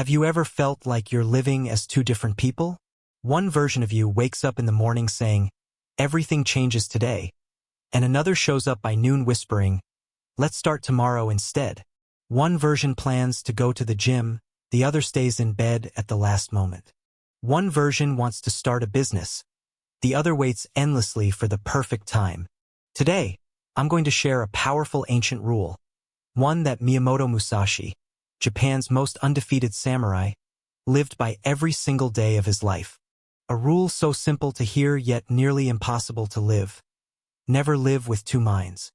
Have you ever felt like you're living as two different people? One version of you wakes up in the morning saying, "Everything changes today," and another shows up by noon whispering, "Let's start tomorrow instead." One version plans to go to the gym, the other stays in bed at the last moment. One version wants to start a business, the other waits endlessly for the perfect time. Today, I'm going to share a powerful ancient rule, one that Miyamoto Musashi, Japan's most undefeated samurai, lived by every single day of his life. A rule so simple to hear yet nearly impossible to live. Never live with two minds.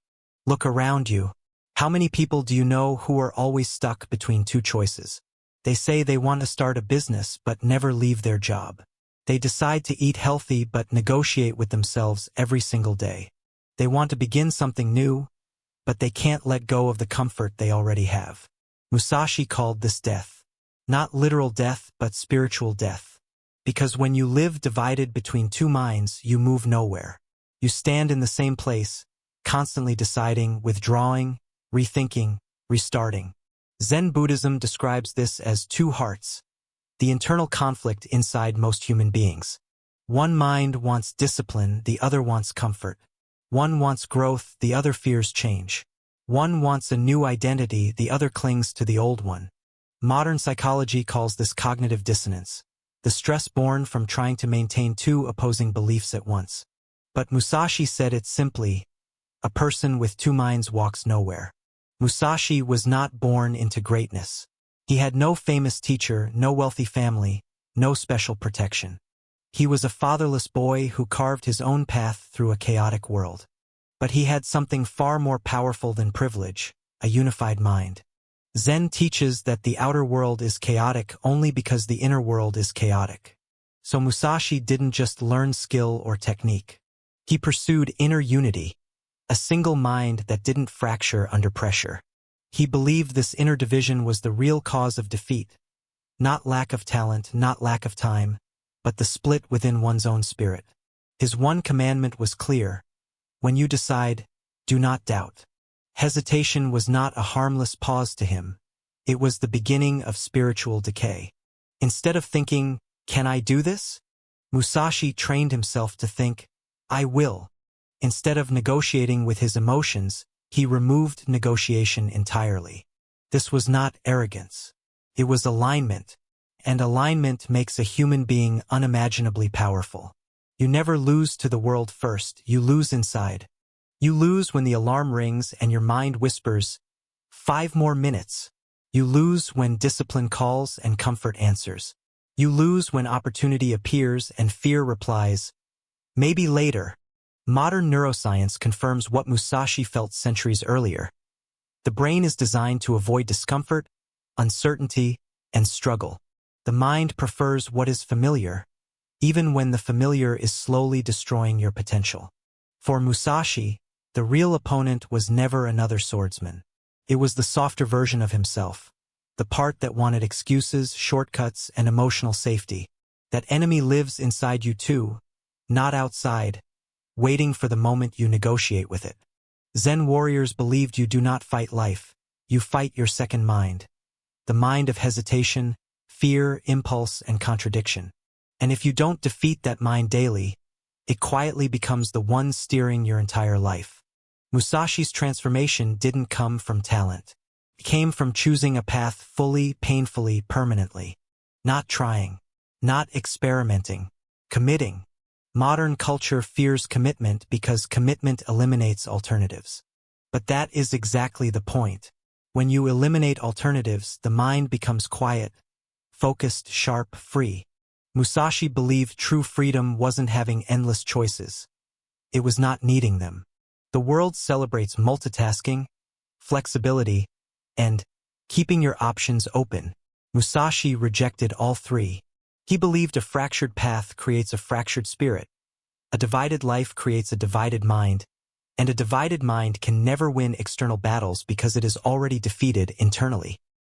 Look around you. How many people do you know who are always stuck between two choices? They say they want to start a business but never leave their job. They decide to eat healthy but negotiate with themselves every single day. They want to begin something new, but they can't let go of the comfort they already have. Musashi called this death. Not literal death, but spiritual death. Because when you live divided between two minds, you move nowhere. You stand in the same place, constantly deciding, withdrawing, rethinking, restarting. Zen Buddhism describes this as two hearts, the internal conflict inside most human beings. One mind wants discipline, the other wants comfort. One wants growth, the other fears change. One wants a new identity, the other clings to the old one. Modern psychology calls this cognitive dissonance, the stress born from trying to maintain two opposing beliefs at once. But Musashi said it simply, a person with two minds walks nowhere. Musashi was not born into greatness. He had no famous teacher, no wealthy family, no special protection. He was a fatherless boy who carved his own path through a chaotic world. But he had something far more powerful than privilege, a unified mind. Zen teaches that the outer world is chaotic only because the inner world is chaotic. So Musashi didn't just learn skill or technique. He pursued inner unity, a single mind that didn't fracture under pressure. He believed this inner division was the real cause of defeat. Not lack of talent, not lack of time, but the split within one's own spirit. His one commandment was clear. When you decide, do not doubt. Hesitation was not a harmless pause to him. It was the beginning of spiritual decay. Instead of thinking, "Can I do this?" Musashi trained himself to think, "I will." Instead of negotiating with his emotions, he removed negotiation entirely. This was not arrogance. It was alignment, and alignment makes a human being unimaginably powerful. You never lose to the world first, you lose inside. You lose when the alarm rings and your mind whispers, 5 more minutes. You lose when discipline calls and comfort answers. You lose when opportunity appears and fear replies, "Maybe later." Modern neuroscience confirms what Musashi felt centuries earlier. The brain is designed to avoid discomfort, uncertainty, and struggle. The mind prefers what is familiar, even when the familiar is slowly destroying your potential. For Musashi, the real opponent was never another swordsman. It was the softer version of himself, the part that wanted excuses, shortcuts, and emotional safety. That enemy lives inside you too, not outside, waiting for the moment you negotiate with it. Zen warriors believed you do not fight life, you fight your second mind. The mind of hesitation, fear, impulse, and contradiction. And if you don't defeat that mind daily, it quietly becomes the one steering your entire life. Musashi's transformation didn't come from talent. It came from choosing a path fully, painfully, permanently. Not trying. Not experimenting. Committing. Modern culture fears commitment because commitment eliminates alternatives. But that is exactly the point. When you eliminate alternatives, the mind becomes quiet, focused, sharp, free. Musashi believed true freedom wasn't having endless choices. It was not needing them. The world celebrates multitasking, flexibility, and keeping your options open. Musashi rejected all three. He believed a fractured path creates a fractured spirit. A divided life creates a divided mind, and a divided mind can never win external battles because it is already defeated internally.